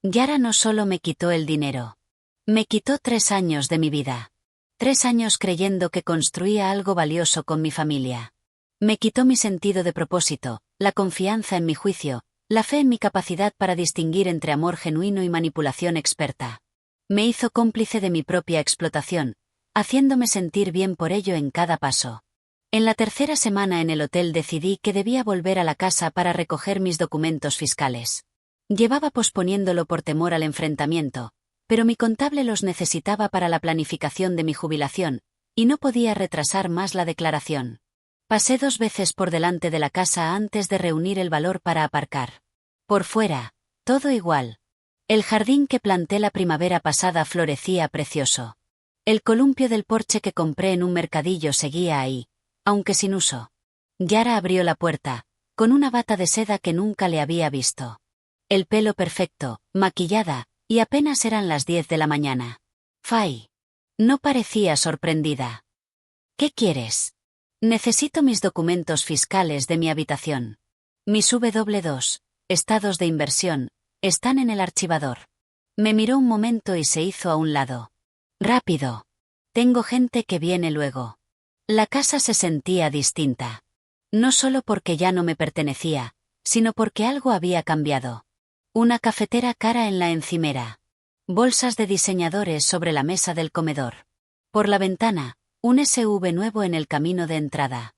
Yara no solo me quitó el dinero. Me quitó 3 años de mi vida. 3 años creyendo que construía algo valioso con mi familia. Me quitó mi sentido de propósito, la confianza en mi juicio, la fe en mi capacidad para distinguir entre amor genuino y manipulación experta. Me hizo cómplice de mi propia explotación, haciéndome sentir bien por ello en cada paso. En la tercera semana en el hotel decidí que debía volver a la casa para recoger mis documentos fiscales. Llevaba posponiéndolo por temor al enfrentamiento, pero mi contable los necesitaba para la planificación de mi jubilación, y no podía retrasar más la declaración. Pasé 2 veces por delante de la casa antes de reunir el valor para aparcar. Por fuera, todo igual. El jardín que planté la primavera pasada florecía precioso. El columpio del porche que compré en un mercadillo seguía ahí, aunque sin uso. Yara abrió la puerta, con una bata de seda que nunca le había visto. El pelo perfecto, maquillada, y apenas eran las 10 de la mañana. Fay. No parecía sorprendida. ¿Qué quieres? Necesito mis documentos fiscales de mi habitación. Mis W2, estados de inversión, están en el archivador. Me miró un momento y se hizo a un lado. Rápido. Tengo gente que viene luego. La casa se sentía distinta. No solo porque ya no me pertenecía, sino porque algo había cambiado. Una cafetera cara en la encimera. Bolsas de diseñadores sobre la mesa del comedor. Por la ventana, un SUV nuevo en el camino de entrada.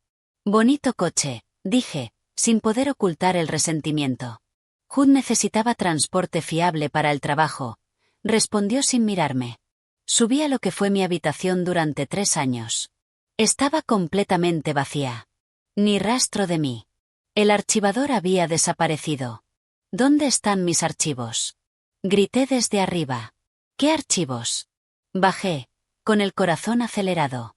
Bonito coche, dije, sin poder ocultar el resentimiento. Hood necesitaba transporte fiable para el trabajo, respondió sin mirarme. Subí a lo que fue mi habitación durante 3 años. Estaba completamente vacía. Ni rastro de mí. El archivador había desaparecido. ¿Dónde están mis archivos? Grité desde arriba. ¿Qué archivos? Bajé, con el corazón acelerado.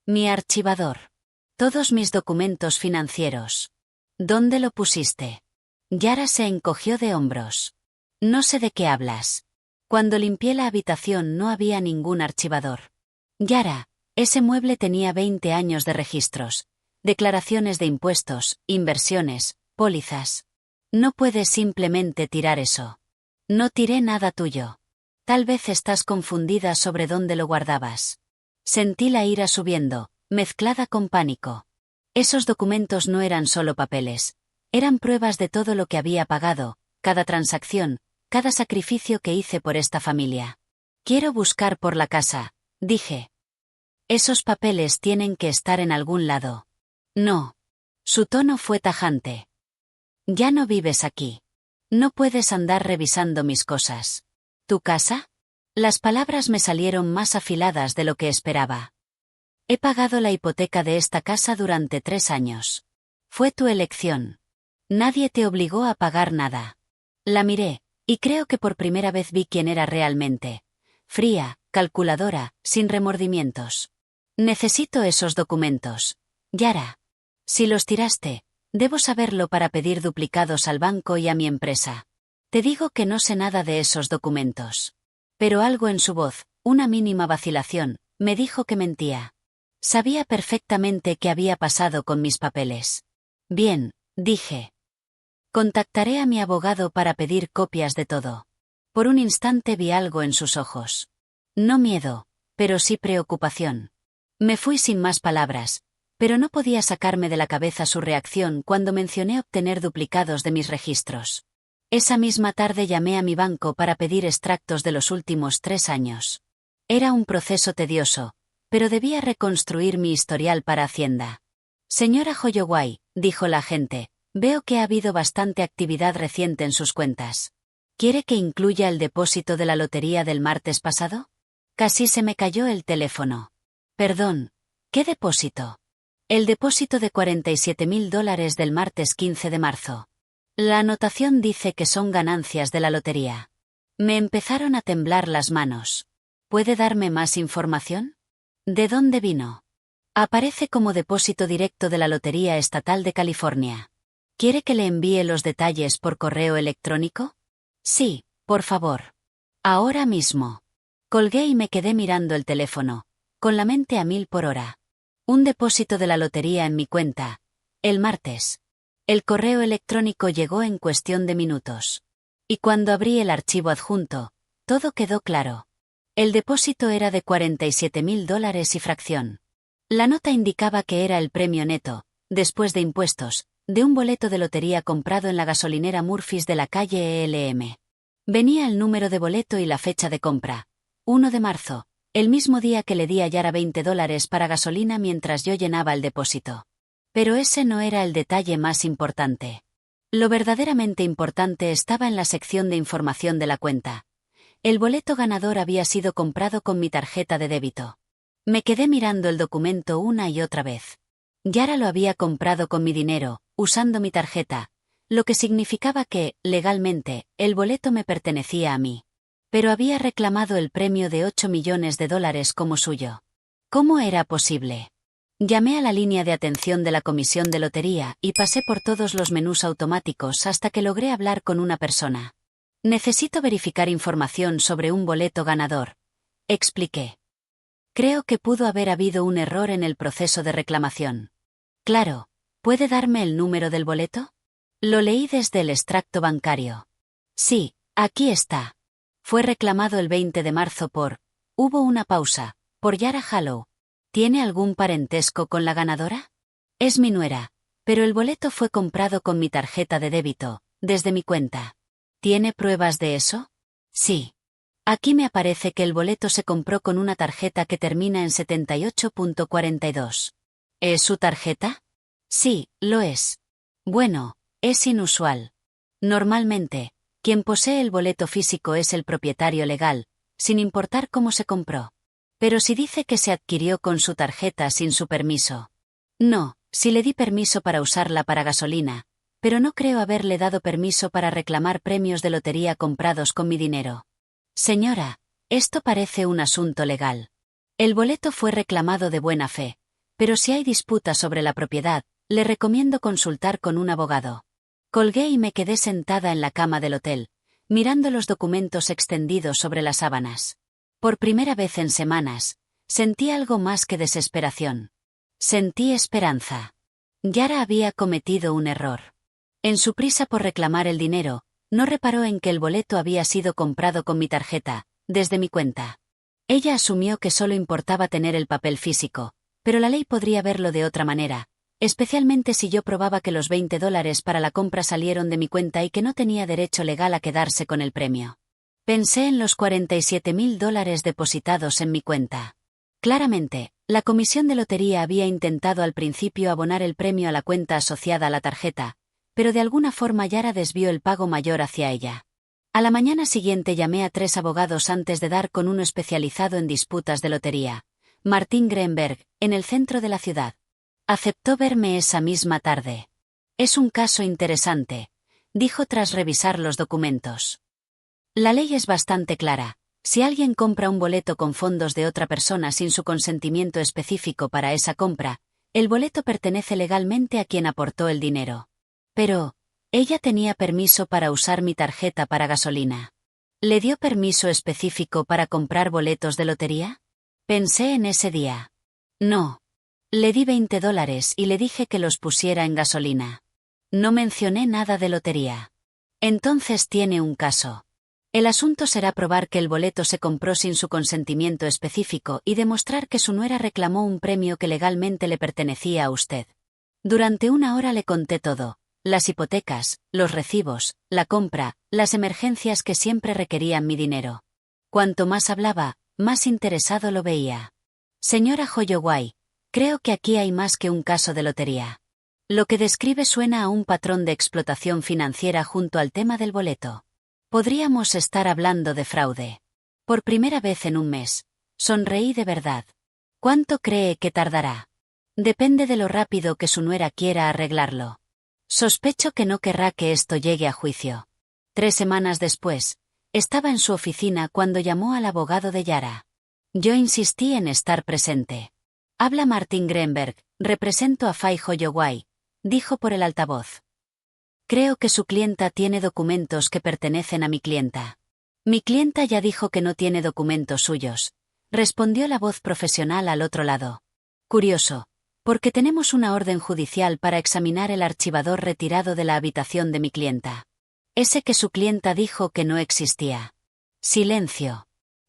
Mi archivador. Todos mis documentos financieros. ¿Dónde lo pusiste? Yara se encogió de hombros. No sé de qué hablas. Cuando limpié la habitación no había ningún archivador. Yara, ese mueble tenía 20 años de registros, declaraciones de impuestos, inversiones, pólizas. No puedes simplemente tirar eso. No tiré nada tuyo. Tal vez estás confundida sobre dónde lo guardabas. Sentí la ira subiendo, mezclada con pánico. Esos documentos no eran solo papeles. Eran pruebas de todo lo que había pagado, cada transacción, cada sacrificio que hice por esta familia. Quiero buscar por la casa, dije. Esos papeles tienen que estar en algún lado. No. Su tono fue tajante. Ya no vives aquí. No puedes andar revisando mis cosas. ¿Tu casa? Las palabras me salieron más afiladas de lo que esperaba. He pagado la hipoteca de esta casa durante 3 años. Fue tu elección. Nadie te obligó a pagar nada. La miré, y creo que por primera vez vi quién era realmente. Fría, calculadora, sin remordimientos. Necesito esos documentos. Yara. Si los tiraste, debo saberlo para pedir duplicados al banco y a mi empresa. Te digo que no sé nada de esos documentos. Pero algo en su voz, una mínima vacilación, me dijo que mentía. Sabía perfectamente qué había pasado con mis papeles. Bien, dije. Contactaré a mi abogado para pedir copias de todo. Por un instante vi algo en sus ojos. No miedo, pero sí preocupación. Me fui sin más palabras, pero no podía sacarme de la cabeza su reacción cuando mencioné obtener duplicados de mis registros. Esa misma tarde llamé a mi banco para pedir extractos de los últimos 3 años. Era un proceso tedioso, pero debía reconstruir mi historial para Hacienda. Señora Holloway, dijo la agente, veo que ha habido bastante actividad reciente en sus cuentas. ¿Quiere que incluya el depósito de la lotería del martes pasado? Casi se me cayó el teléfono. Perdón, ¿qué depósito? El depósito de $47.000 del martes 15 de marzo. La anotación dice que son ganancias de la lotería. Me empezaron a temblar las manos. ¿Puede darme más información? ¿De dónde vino? Aparece como depósito directo de la Lotería Estatal de California. ¿Quiere que le envíe los detalles por correo electrónico? Sí, por favor. Ahora mismo. Colgué y me quedé mirando el teléfono, con la mente a 1000 por hora. Un depósito de la lotería en mi cuenta. El martes. El correo electrónico llegó en cuestión de minutos. Y cuando abrí el archivo adjunto, todo quedó claro. El depósito era de $47.000 y fracción. La nota indicaba que era el premio neto, después de impuestos, de un boleto de lotería comprado en la gasolinera Murphy's de la calle ELM. Venía el número de boleto y la fecha de compra. 1 de marzo, el mismo día que le di a Yara $20 para gasolina mientras yo llenaba el depósito. Pero ese no era el detalle más importante. Lo verdaderamente importante estaba en la sección de información de la cuenta. El boleto ganador había sido comprado con mi tarjeta de débito. Me quedé mirando el documento una y otra vez. Yara lo había comprado con mi dinero, usando mi tarjeta, lo que significaba que, legalmente, el boleto me pertenecía a mí. Pero había reclamado el premio de $8 millones como suyo. ¿Cómo era posible? Llamé a la línea de atención de la comisión de lotería y pasé por todos los menús automáticos hasta que logré hablar con una persona. Necesito verificar información sobre un boleto ganador, expliqué. Creo que pudo haber habido un error en el proceso de reclamación. Claro, ¿puede darme el número del boleto? Lo leí desde el extracto bancario. Sí, aquí está. Fue reclamado el 20 de marzo por... Hubo una pausa. Por Yara Hallow. ¿Tiene algún parentesco con la ganadora? Es mi nuera, pero el boleto fue comprado con mi tarjeta de débito, desde mi cuenta. ¿Tiene pruebas de eso? Sí. Aquí me aparece que el boleto se compró con una tarjeta que termina en 78.42. ¿Es su tarjeta? Sí, lo es. Bueno, es inusual. Normalmente, quien posee el boleto físico es el propietario legal, sin importar cómo se compró. Pero si dice que se adquirió con su tarjeta sin su permiso. No, si le di permiso para usarla para gasolina, pero no creo haberle dado permiso para reclamar premios de lotería comprados con mi dinero. Señora, esto parece un asunto legal. El boleto fue reclamado de buena fe, pero si hay disputa sobre la propiedad, le recomiendo consultar con un abogado. Colgué y me quedé sentada en la cama del hotel, mirando los documentos extendidos sobre las sábanas. Por primera vez en semanas, sentí algo más que desesperación. Sentí esperanza. Yara había cometido un error. En su prisa por reclamar el dinero, no reparó en que el boleto había sido comprado con mi tarjeta, desde mi cuenta. Ella asumió que solo importaba tener el papel físico, pero la ley podría verlo de otra manera, especialmente si yo probaba que los $20 para la compra salieron de mi cuenta y que no tenía derecho legal a quedarse con el premio. Pensé en los $47.000 depositados en mi cuenta. Claramente, la comisión de lotería había intentado al principio abonar el premio a la cuenta asociada a la tarjeta, pero de alguna forma Yara desvió el pago mayor hacia ella. A la mañana siguiente llamé a 3 abogados antes de dar con uno especializado en disputas de lotería, Martin Greenberg, en el centro de la ciudad. Aceptó verme esa misma tarde. Es un caso interesante, dijo tras revisar los documentos. La ley es bastante clara. Si alguien compra un boleto con fondos de otra persona sin su consentimiento específico para esa compra, el boleto pertenece legalmente a quien aportó el dinero. Pero, ella tenía permiso para usar mi tarjeta para gasolina. ¿Le dio permiso específico para comprar boletos de lotería? Pensé en ese día. No. Le di $20 y le dije que los pusiera en gasolina. No mencioné nada de lotería. Entonces tiene un caso. El asunto será probar que el boleto se compró sin su consentimiento específico y demostrar que su nuera reclamó un premio que legalmente le pertenecía a usted. Durante 1 hora le conté todo. Las hipotecas, los recibos, la compra, las emergencias que siempre requerían mi dinero. Cuanto más hablaba, más interesado lo veía. Señora Holloway, creo que aquí hay más que un caso de lotería. Lo que describe suena a un patrón de explotación financiera junto al tema del boleto. Podríamos estar hablando de fraude. Por primera vez en un mes. Sonreí de verdad. ¿Cuánto cree que tardará? Depende de lo rápido que su nuera quiera arreglarlo. Sospecho que no querrá que esto llegue a juicio. 3 semanas después, estaba en su oficina cuando llamó al abogado de Yara. Yo insistí en estar presente. Habla Martin Greenberg, represento a Faye Holloway, dijo por el altavoz. Creo que su clienta tiene documentos que pertenecen a mi clienta. Mi clienta ya dijo que no tiene documentos suyos, respondió la voz profesional al otro lado. Curioso, Porque tenemos una orden judicial para examinar el archivador retirado de la habitación de mi clienta. Ese que su clienta dijo que no existía. Silencio.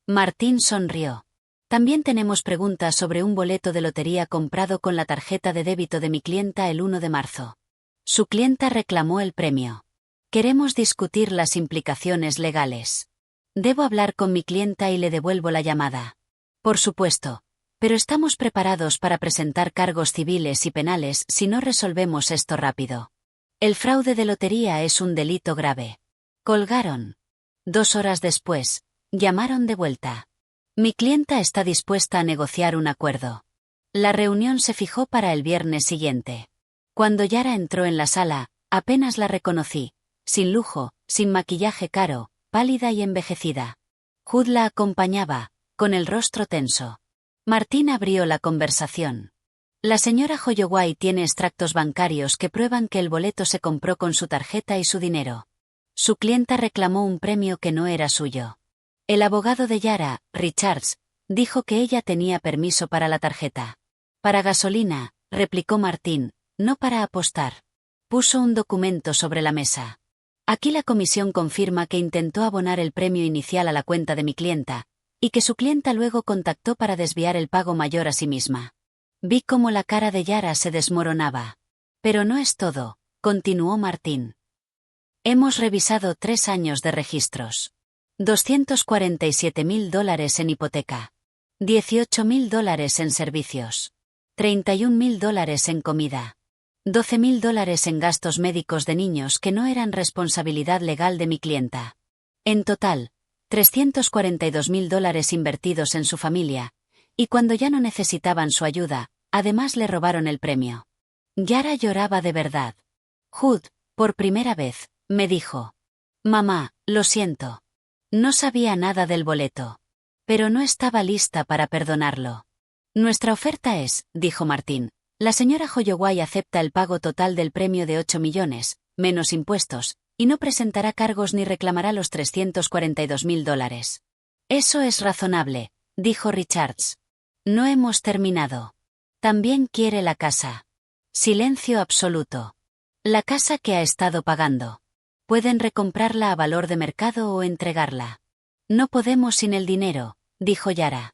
Martín sonrió. También tenemos preguntas sobre un boleto de lotería comprado con la tarjeta de débito de mi clienta el 1 de marzo. Su clienta reclamó el premio. Queremos discutir las implicaciones legales. Debo hablar con mi clienta y le devuelvo la llamada. Por supuesto. Pero estamos preparados para presentar cargos civiles y penales si no resolvemos esto rápido. El fraude de lotería es un delito grave. Colgaron. 2 horas después, llamaron de vuelta. Mi clienta está dispuesta a negociar un acuerdo. La reunión se fijó para el viernes siguiente. Cuando Yara entró en la sala, apenas la reconocí, sin lujo, sin maquillaje caro, pálida y envejecida. Hood la acompañaba, con el rostro tenso. Martín abrió la conversación. La señora Holloway tiene extractos bancarios que prueban que el boleto se compró con su tarjeta y su dinero. Su clienta reclamó un premio que no era suyo. El abogado de Yara, Richards, dijo que ella tenía permiso para la tarjeta. Para gasolina, replicó Martín, no para apostar. Puso un documento sobre la mesa. Aquí la comisión confirma que intentó abonar el premio inicial a la cuenta de mi clienta, y que su clienta luego contactó para desviar el pago mayor a sí misma. Vi cómo la cara de Yara se desmoronaba. Pero no es todo, continuó Martín. Hemos revisado 3 años de registros. $247.000 en hipoteca. $18.000 en servicios. $31.000 en comida. $12.000 en gastos médicos de niños que no eran responsabilidad legal de mi clienta. En total, $342.000 invertidos en su familia, y cuando ya no necesitaban su ayuda, además le robaron el premio. Yara lloraba de verdad. Hood, por primera vez, me dijo. Mamá, lo siento. No sabía nada del boleto. Pero no estaba lista para perdonarlo. Nuestra oferta es, dijo Martín, la señora Holloway acepta el pago total del premio de 8 millones, menos impuestos, y no presentará cargos ni reclamará los $342.000. Eso es razonable, dijo Richards. No hemos terminado. También quiere la casa. Silencio absoluto. La casa que ha estado pagando. Pueden recomprarla a valor de mercado o entregarla. No podemos sin el dinero, dijo Yara.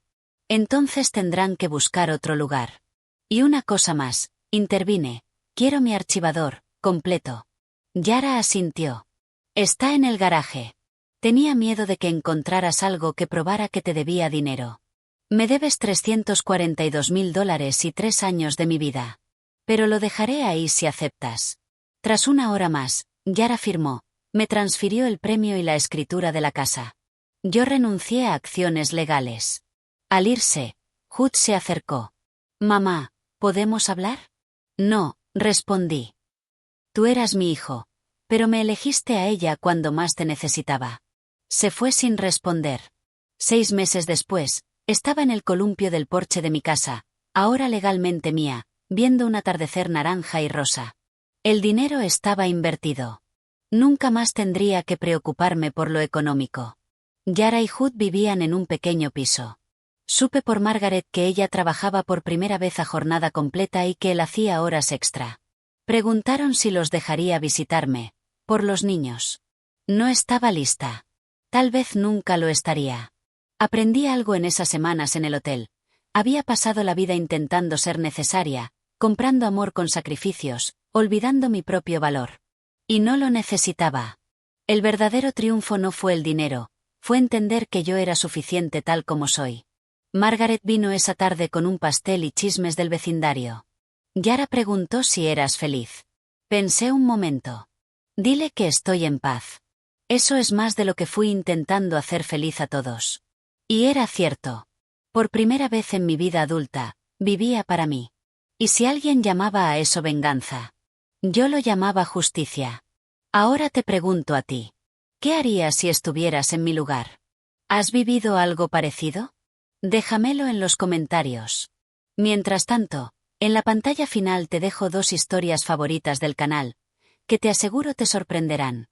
Entonces tendrán que buscar otro lugar. Y una cosa más, intervine. Quiero mi archivador, completo. Yara asintió. Está en el garaje. Tenía miedo de que encontraras algo que probara que te debía dinero. Me debes $342.000 y 3 años de mi vida. Pero lo dejaré ahí si aceptas. Tras 1 hora más, Yara firmó, me transfirió el premio y la escritura de la casa. Yo renuncié a acciones legales. Al irse, Hood se acercó. Mamá, ¿podemos hablar? No, respondí. Tú eras mi hijo, pero me elegiste a ella cuando más te necesitaba. Se fue sin responder. 6 meses después, estaba en el columpio del porche de mi casa, ahora legalmente mía, viendo un atardecer naranja y rosa. El dinero estaba invertido. Nunca más tendría que preocuparme por lo económico. Yara y Hood vivían en un pequeño piso. Supe por Margaret que ella trabajaba por primera vez a jornada completa y que él hacía horas extra. Preguntaron si los dejaría visitarme, por los niños. No estaba lista. Tal vez nunca lo estaría. Aprendí algo en esas semanas en el hotel. Había pasado la vida intentando ser necesaria, comprando amor con sacrificios, olvidando mi propio valor. Y no lo necesitaba. El verdadero triunfo no fue el dinero, fue entender que yo era suficiente tal como soy. Margaret vino esa tarde con un pastel y chismes del vecindario. Yara preguntó si eras feliz. Pensé un momento. Dile que estoy en paz. Eso es más de lo que fui intentando hacer feliz a todos. Y era cierto. Por primera vez en mi vida adulta, vivía para mí. ¿Y si alguien llamaba a eso venganza? Yo lo llamaba justicia. Ahora te pregunto a ti. ¿Qué harías si estuvieras en mi lugar? ¿Has vivido algo parecido? Déjamelo en los comentarios. Mientras tanto, en la pantalla final te dejo 2 historias favoritas del canal, que te aseguro te sorprenderán.